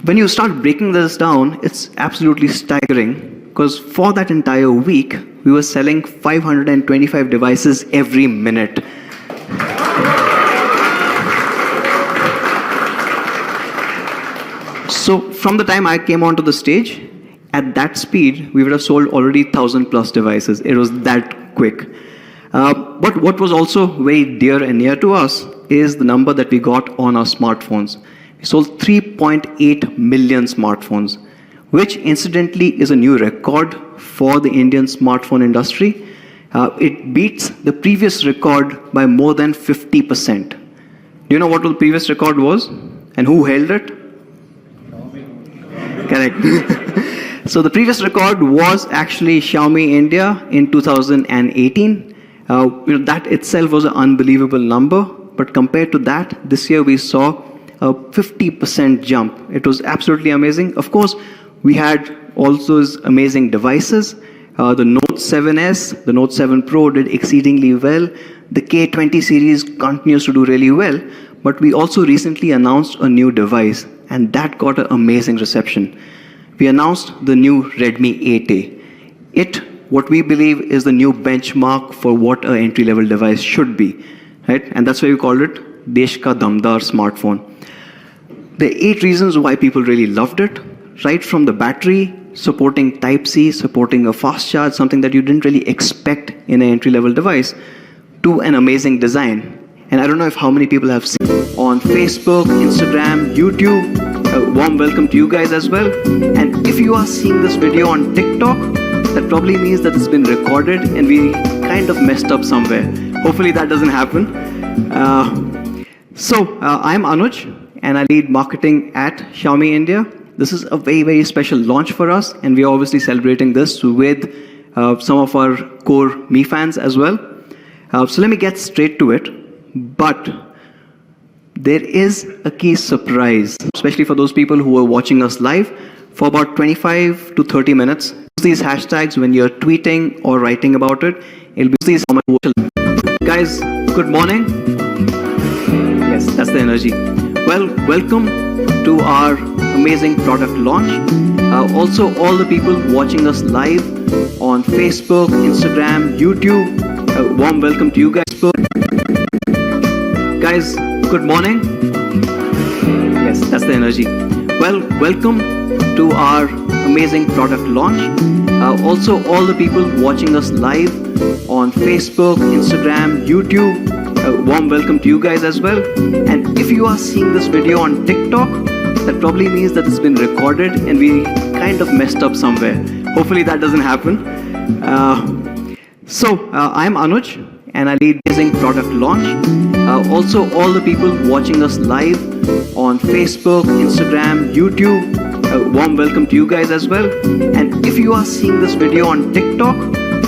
When you start breaking this down, it's absolutely staggering because for that entire week, we were selling 525 devices every minute. So from the time I came onto the stage, at that speed, we would have sold already 1,000 plus devices. It was that quick. But what was also very dear and near to us is the number that we got on our smartphones. We sold 3.8 million smartphones, which incidentally is a new record for the Indian smartphone industry. It beats the previous record by more than 50%. Do you know what the previous record was? And who held it? Correct. So the previous record was actually Xiaomi India in 2018. That itself was an unbelievable number. But compared to that, this year we saw a 50% jump. It was absolutely amazing. Of course, we had all those amazing devices. The Note 7S, the Note 7 Pro did exceedingly well. The K20 series continues to do really well. But we also recently announced a new device, and that got an amazing reception. We announced the new Redmi 8A. What we believe is the new benchmark for what an entry-level device should be, right? And that's why we called it Desh Ka Damdar smartphone. There are 8 reasons why people really loved it, right from the battery, supporting Type-C, supporting a fast charge, something that you didn't really expect in an entry-level device, to an amazing design. And I don't know if how many people have seen on Facebook, Instagram, YouTube. A warm welcome to you guys as well. And if you are seeing this video on TikTok, that probably means that it's been recorded and we kind of messed up somewhere. Hopefully that doesn't happen. I'm Anuj and I lead marketing at Xiaomi India. This is a very, very special launch for us, and we are obviously celebrating this with some of our core Mi fans as well. So let me get straight to it. But there is a key surprise, especially for those people who are watching us live. For about 25 to 30 minutes, use these hashtags when you're tweeting or writing about it. It'll be these. Guys, good morning. Yes, that's the energy. Well, welcome to our amazing product launch. Also, all the people watching us live on Facebook, Instagram, YouTube, a warm welcome to you guys. Guys, good morning. Yes, that's the energy. Well, welcome to our amazing product launch. Also, all the people watching us live on Facebook, Instagram, YouTube, a warm welcome to you guys as well. And if you are seeing this video on TikTok, that probably means that it's been recorded and we kind of messed up somewhere. Hopefully that doesn't happen. I'm Anuj and I lead amazing product launch. Also, all the people watching us live on Facebook, Instagram, YouTube, a warm welcome to you guys as well. And if you are seeing this video on TikTok,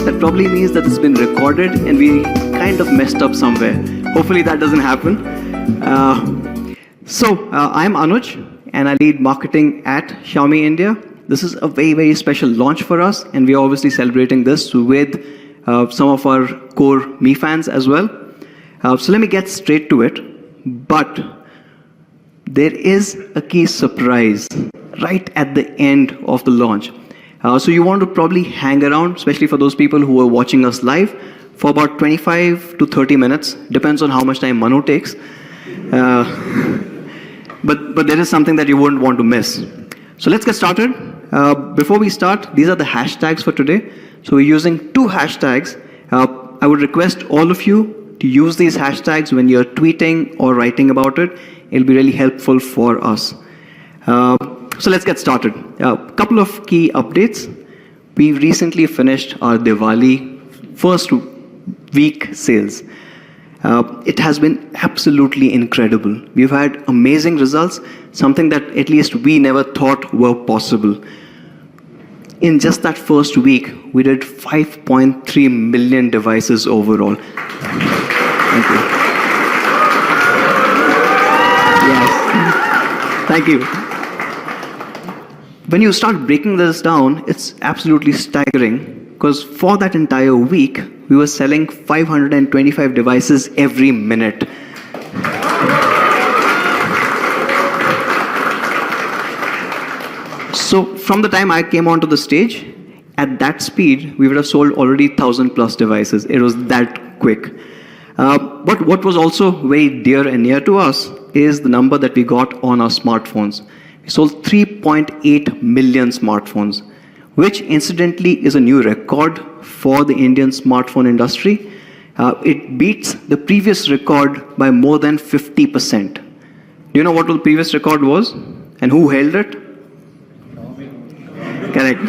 that probably means that it's been recorded and we kind of messed up somewhere. Hopefully that doesn't happen. I'm Anuj and I lead marketing at Xiaomi India. This is a very, very special launch for us, and we are obviously celebrating this with some of our core Mi fans as well. So let me get straight to it. But there is a key surprise right at the end of the launch. So you want to probably hang around, especially for those people who are watching us live, for about 25 to 30 minutes. Depends on how much time Manu takes. But there is something that you wouldn't want to miss. So let's get started. Before we start, these are the hashtags for today. So we're using 2 hashtags. I would request all of you to use these hashtags when you're tweeting or writing about it. It'll be really helpful for us. So let's get started. A couple of key updates. We recently finished our Diwali first week sales. It has been absolutely incredible. We've had amazing results, something that at least we never thought were possible. In just that first week, we did 5.3 million devices overall. Thank you. Yes. Thank you. When you start breaking this down, it's absolutely staggering because for that entire week, we were selling 525 devices every minute. So from the time I came onto the stage, at that speed, we would have sold already 1,000 plus devices. It was that quick. But what was also very dear and near to us is the number that we got on our smartphones. We sold 3.8 million smartphones, which incidentally is a new record for the Indian smartphone industry. It beats the previous record by more than 50%. Do you know what the previous record was? And who held it? Correct.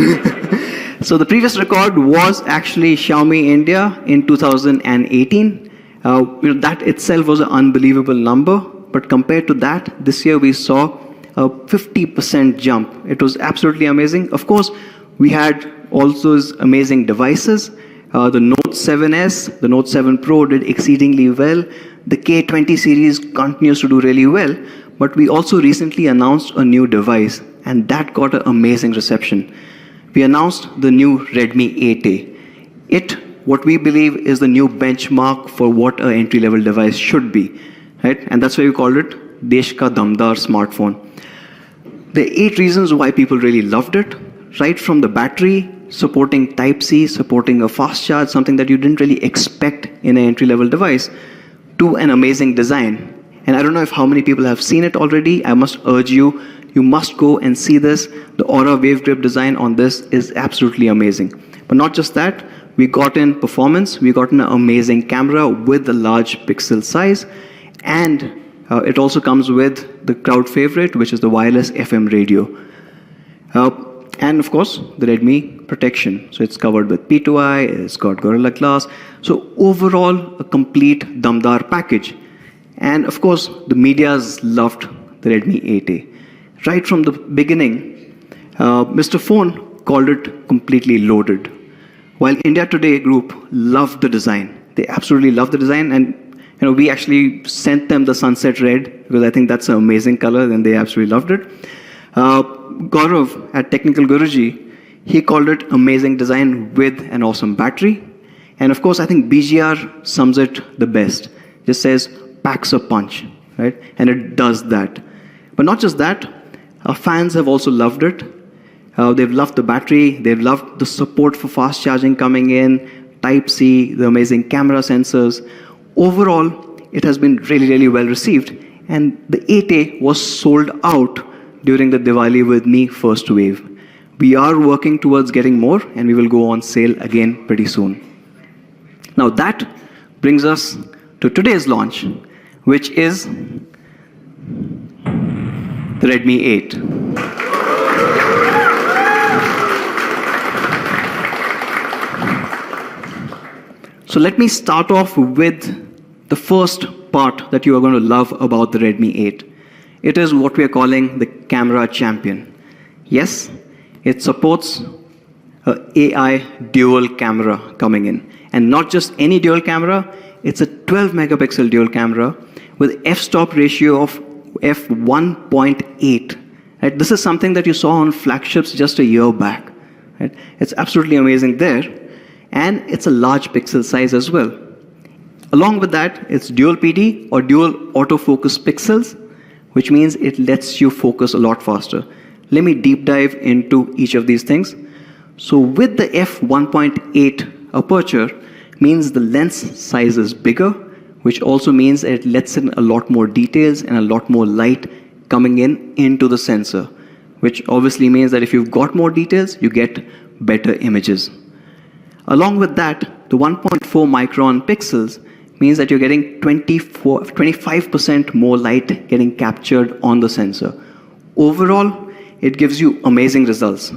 So the previous record was actually Xiaomi India in 2018. That itself was an unbelievable number. But compared to that, this year we saw a 50% jump. It was absolutely amazing. Of course, we had all those amazing devices. The Note 7S, the Note 7 Pro did exceedingly well. The K20 series continues to do really well. But we also recently announced a new device, and that got an amazing reception. We announced the new Redmi 8A. What we believe is the new benchmark for what an entry-level device should be, right? And that's why we called it Desh Ka Damdar smartphone. The 8 reasons why people really loved it, right from the battery, supporting Type-C, supporting a fast charge, something that you didn't really expect in an entry-level device, to an amazing design. And I don't know if how many people have seen it already. I must urge you, you must go and see this. The Aura Wave Grip design on this is absolutely amazing. But not just that, we got in performance, we got an amazing camera with a large pixel size, and it also comes with the crowd favorite, which is the wireless FM radio. And of course, the Redmi protection. So it's covered with P2I, it's got Gorilla Glass. So overall, a complete Damdar package. And of course, the media's loved the Redmi 8A. Right from the beginning, Mr. Phone called it completely loaded. While India Today group loved the design. They absolutely loved the design, and we actually sent them the sunset red because I think that's an amazing color, and they absolutely loved it. Gaurav at Technical Guruji, he called it amazing design with an awesome battery. And of course, I think BGR sums it the best. Just says, packs a punch, right? And it does that. But not just that, our fans have also loved it. They've loved the battery, they've loved the support for fast charging coming in, Type-C, the amazing camera sensors. Overall, it has been really, really well received. And the 8A was sold out during the Diwali with Me first wave. We are working towards getting more, and we will go on sale again pretty soon. Now that brings us to today's launch, which is the Redmi 8. So let me start off with the first part that you are going to love about the Redmi 8. It is what we are calling the camera champion. Yes, it supports an AI dual camera coming in. And not just any dual camera, it's a 12 megapixel dual camera with f-stop ratio of f1.8. Right? This is something that you saw on flagships just a year back. Right? It's absolutely amazing there. And it's a large pixel size as well. Along with that, it's dual PD or dual autofocus pixels, which means it lets you focus a lot faster. Let me deep dive into each of these things. So with the f1.8 aperture, means the lens size is bigger, which also means it lets in a lot more details and a lot more light coming in into the sensor, which obviously means that if you've got more details, you get better images. Along with that, the 1.4 micron pixels means that you're getting 25% more light getting captured on the sensor. Overall, it gives you amazing results.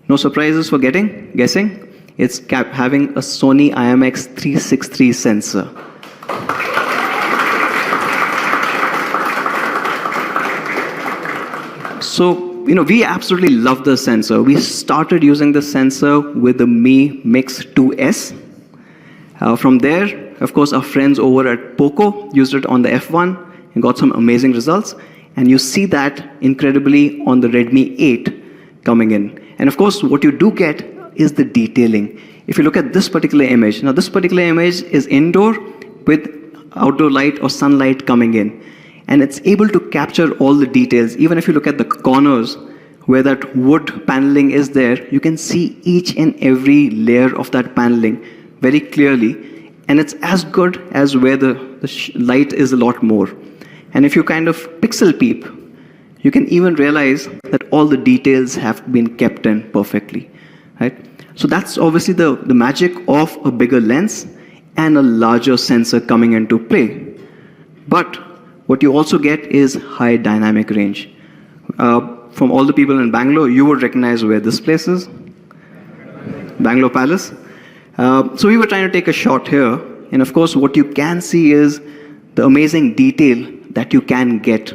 No surprises for guessing? It's having a Sony IMX363 sensor. So, we absolutely love the sensor. We started using the sensor with the Mi Mix 2S. From there, of course, our friends over at Poco used it on the F1 and got some amazing results. And you see that incredibly on the Redmi 8 coming in. And of course, what you do get is the detailing. If you look at this particular image, now this particular image is indoor with outdoor light or sunlight coming in. And it's able to capture all the details. Even if you look at the corners where that wood paneling is there, you can see each and every layer of that paneling very clearly. And it's as good as where the light is a lot more. And if you kind of pixel peep, you can even realize that all the details have been kept in perfectly, right? So that's obviously the magic of a bigger lens and a larger sensor coming into play. But what you also get is high dynamic range. From all the people in Bangalore, you would recognize where this place is. Bangalore Palace. So we were trying to take a shot here. And of course, what you can see is the amazing detail that you can get,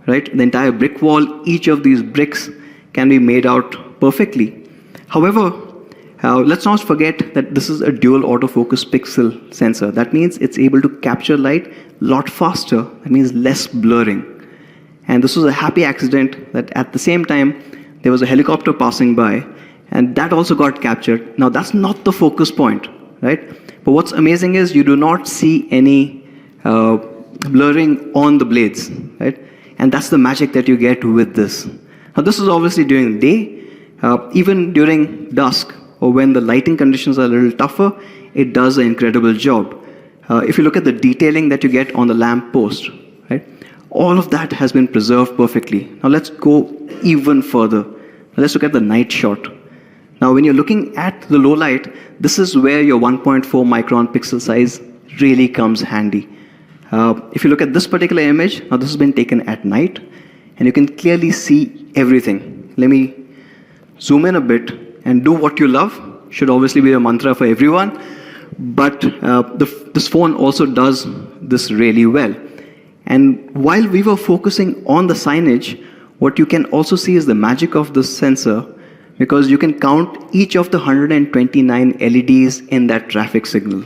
right? The entire brick wall, each of these bricks can be made out perfectly. However, let's not forget that this is a dual autofocus pixel sensor. That means it's able to capture light a lot faster. That means less blurring. And this was a happy accident that at the same time, there was a helicopter passing by, and that also got captured. Now, that's not the focus point, right? But what's amazing is you do not see any blurring on the blades, right? And that's the magic that you get with this. Now, this is obviously during the day. Even during dusk, or when the lighting conditions are a little tougher, it does an incredible job. If you look at the detailing that you get on the lamp post, right, all of that has been preserved perfectly. Now let's go even further. Let's look at the night shot. Now when you're looking at the low light, this is where your 1.4 micron pixel size really comes handy. If you look at this particular image, now this has been taken at night, and you can clearly see everything. Let me zoom in a bit. And do what you love should obviously be a mantra for everyone. But this phone also does this really well. And while we were focusing on the signage, what you can also see is the magic of this sensor, because you can count each of the 129 LEDs in that traffic signal.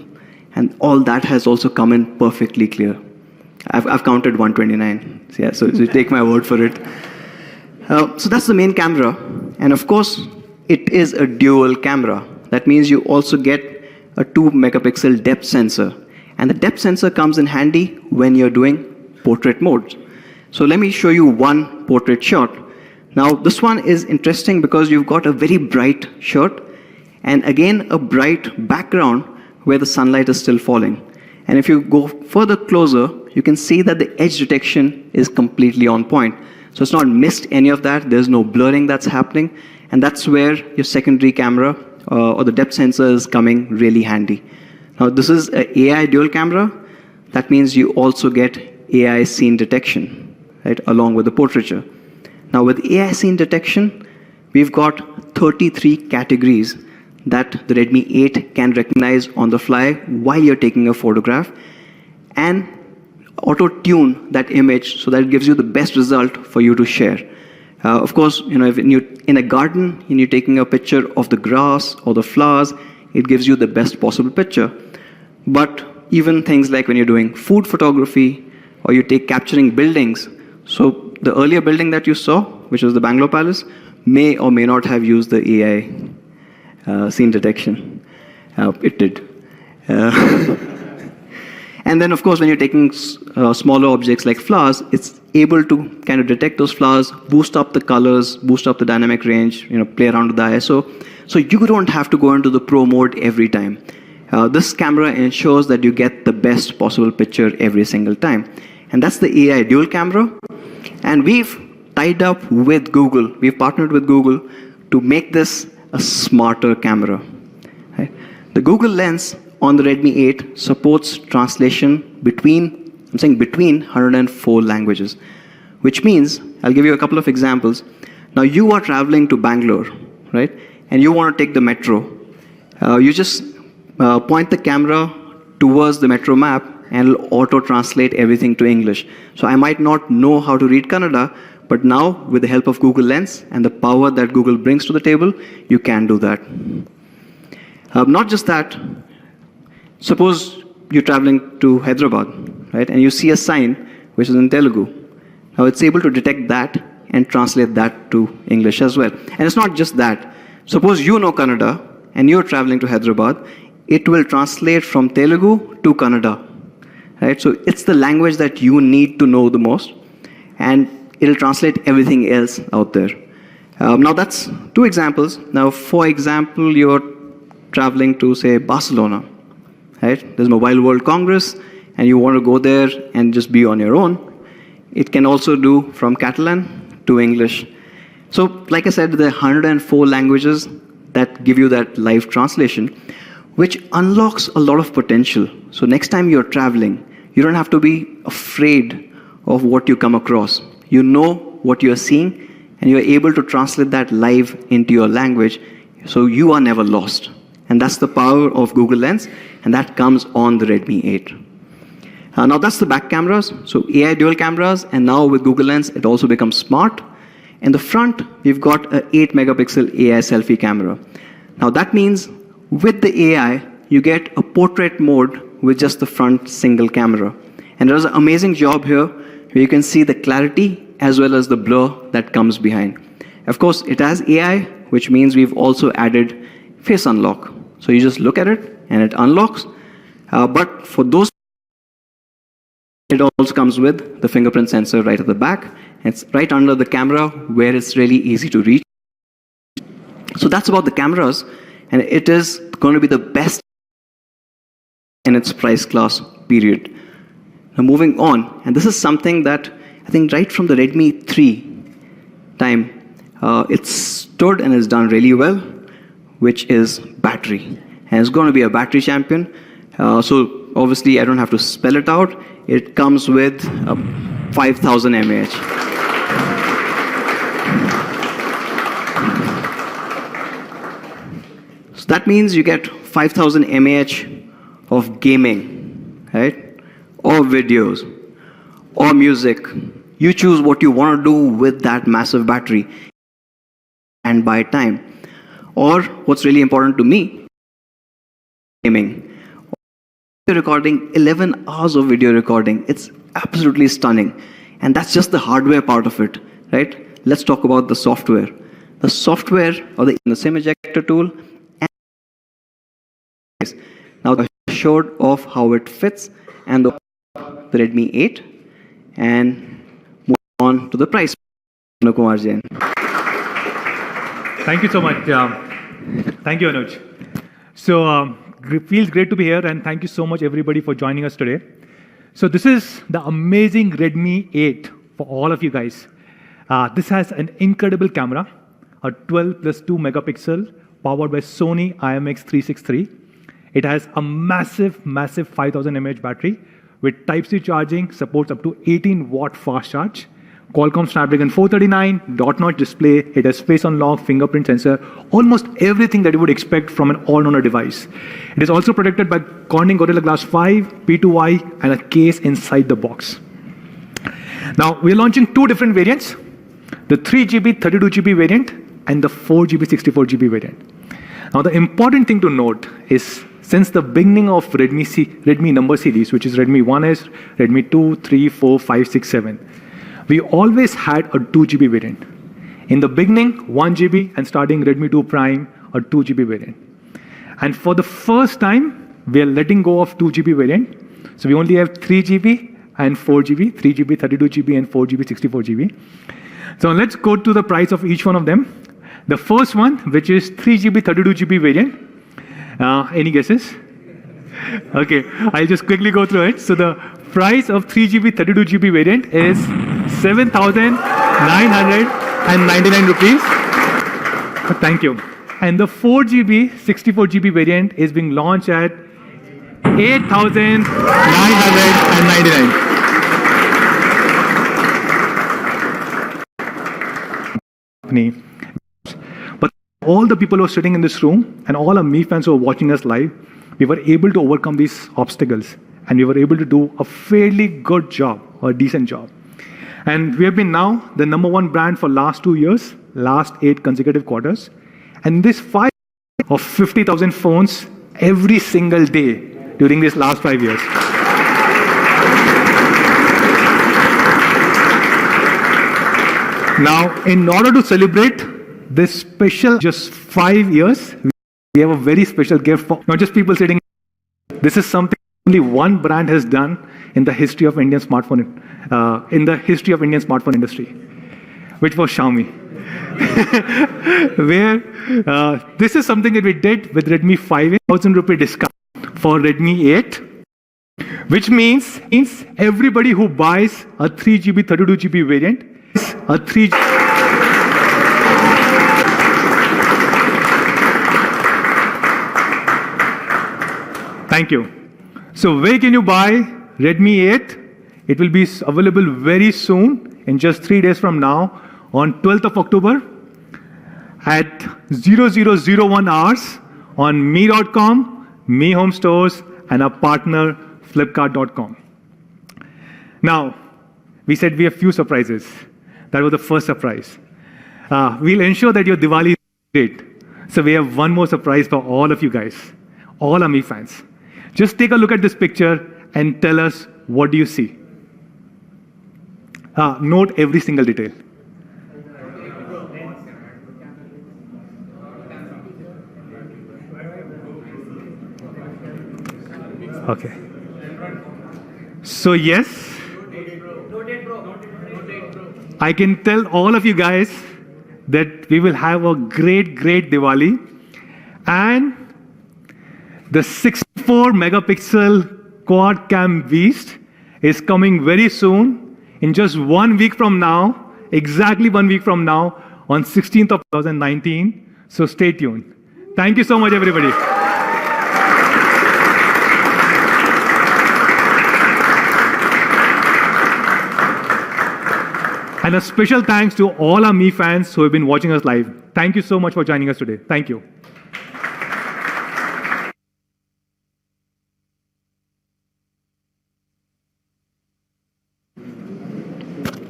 And all that has also come in perfectly clear. I've counted 129. So yeah, so you take my word for it. So that's the main camera. And of course, it is a dual camera. That means you also get a 2 megapixel depth sensor. And the depth sensor comes in handy when you're doing portrait mode. So let me show you one portrait shot. Now this one is interesting because you've got a very bright shot and again a bright background where the sunlight is still falling. And if you go further closer, you can see that the edge detection is completely on point. So it's not missed any of that. There's no blurring that's happening. And that's where your secondary camera or the depth sensor is coming really handy. Now, this is an AI dual camera. That means you also get AI scene detection, right, along with the portraiture. Now, with AI scene detection, we've got 33 categories that the Redmi 8 can recognize on the fly while you're taking a photograph and auto-tune that image so that it gives you the best result for you to share. Of course, if you're in a garden and you're taking a picture of the grass or the flowers, it gives you the best possible picture. But even things like when you're doing food photography or you're capturing buildings, so the earlier building that you saw, which was the Bangalore Palace, may or may not have used the AI scene detection. It did. And then, of course, when you're taking smaller objects like flowers, it's able to kind of detect those flowers, boost up the colors, boost up the dynamic range, play around with the ISO. So you don't have to go into the pro mode every time. This camera ensures that you get the best possible picture every single time. And that's the AI dual camera. And we've tied up with Google. We've partnered with Google to make this a smarter camera. Right? The Google Lens on the Redmi 8 supports translation between 104 languages, which means, I'll give you a couple of examples. Now you are traveling to Bangalore, right? And you want to take the metro. You just point the camera towards the metro map and it'll auto-translate everything to English. So I might not know how to read Kannada, but now with the help of Google Lens and the power that Google brings to the table, you can do that. Not just that, suppose you're traveling to Hyderabad, right? And you see a sign which is in Telugu. Now it's able to detect that and translate that to English as well. And it's not just that. Suppose you know Kannada and you're traveling to Hyderabad, it will translate from Telugu to Kannada. right? So it's the language that you need to know the most, and it'll translate everything else out there. Now that's two examples. Now, for example, you're traveling to, say, Barcelona, right? There's Mobile World Congress, and you want to go there and just be on your own. It can also do from Catalan to English. So, like I said, there are 104 languages that give you that live translation, which unlocks a lot of potential. So next time you're traveling, you don't have to be afraid of what you come across. You know what you're seeing, and you're able to translate that live into your language, so you are never lost. And that's the power of Google Lens, and that comes on the Redmi 8. Now that's the back cameras, so AI dual cameras, and now with Google Lens, it also becomes smart. In the front, we've got an 8-megapixel AI selfie camera. Now that means with the AI, you get a portrait mode with just the front single camera. And there's an amazing job here where you can see the clarity as well as the blur that comes behind. Of course, it has AI, which means we've also added face unlock. So you just look at it and it unlocks. But for those, it also comes with the fingerprint sensor right at the back. It's right under the camera where it's really easy to reach. So that's about the cameras, and it is going to be the best in its price class, period. Now moving on, and this is something that I think right from the Redmi 3 time, it stood and has done really well, which is battery. And it's going to be a battery champion. So obviously I don't have to spell it out. It comes with 5,000 mAh. So that means you get 5,000 mAh of gaming, right? Or videos, or music. You choose what you want to do with that massive battery and buy time. Or what's really important to me, gaming. Recording 11 hours of video recording. It's absolutely stunning. And that's just the hardware part of it, right? Let's talk about the software. The software or the SIM ejector tool. Now assured of how it fits and the Redmi 8, and move on to the price. Kumar, Jain. Thank you so much. Thank you, Anuj. So it feels great to be here, and thank you so much everybody for joining us today. So this is the amazing Redmi 8 for all of you guys. This has an incredible camera, a 12 plus 2 megapixel, powered by Sony IMX363. It has a massive 5,000 mAh battery with Type-C charging, supports up to 18-watt fast charge. Qualcomm Snapdragon 439, dot-notch display, it has face unlock, fingerprint sensor, almost everything that you would expect from an all-rounder device. It is also protected by Corning Gorilla Glass 5, P2i, and a case inside the box. Now, we're launching two different variants, the 3GB 32GB variant and the 4GB 64GB variant. Now, the important thing to note is since the beginning of Redmi number series, which is Redmi 1S, Redmi 2, 3, 4, 5, 6, 7, we always had a 2GB variant. In the beginning, 1GB, and starting Redmi 2 Prime, a 2GB variant. And for the first time, we are letting go of 2GB variant. So we only have 3GB and 4GB, 3GB, 32GB, and 4GB, 64GB. So let's go to the price of each one of them. The first one, which is 3GB, 32GB variant. Any guesses? Okay, I'll just quickly go through it. So the price of 3GB, 32GB variant is 7,999 rupees. Thank you. And the 4GB, 64GB variant is being launched at 8,999. But all the people who are sitting in this room and all our Mi fans who are watching us live, we were able to overcome these obstacles and we were able to do a fairly good job or a decent job. And we have been now the #1 brand for last 2 years, last 8 consecutive quarters. And this 5 of 50,000 phones every single day during these last 5 years. Now, in order to celebrate this special just 5 years, we have a very special gift for not just people sitting. This is something only one brand has done in the history of Indian smartphone, industry, which was Xiaomi. Where this is something that we did with Redmi 5, 1,000 rupee discount for Redmi 8, which means everybody who buys a 3GB, 32GB variant is a 3GB. Thank you. So where can you buy Redmi 8? It will be available very soon, in just 3 days from now, on 12th of October at 0001 hours on me.com, Me Home Stores, and our partner Flipkart.com. Now, we said we have few surprises. That was the first surprise. We'll ensure that your Diwali is great. So we have one more surprise for all of you guys, all our Me fans. Just take a look at this picture and tell us, what do you see? Note every single detail. Okay. So yes, I can tell all of you guys that we will have a great Diwali, and the 64 megapixel quad cam beast is coming very soon, in just 1 week from now, exactly 1 week from now, on 16th of 2019. So stay tuned. Thank you so much, everybody. And a special thanks to all our Me fans who have been watching us live. Thank you so much for joining us today. Thank you.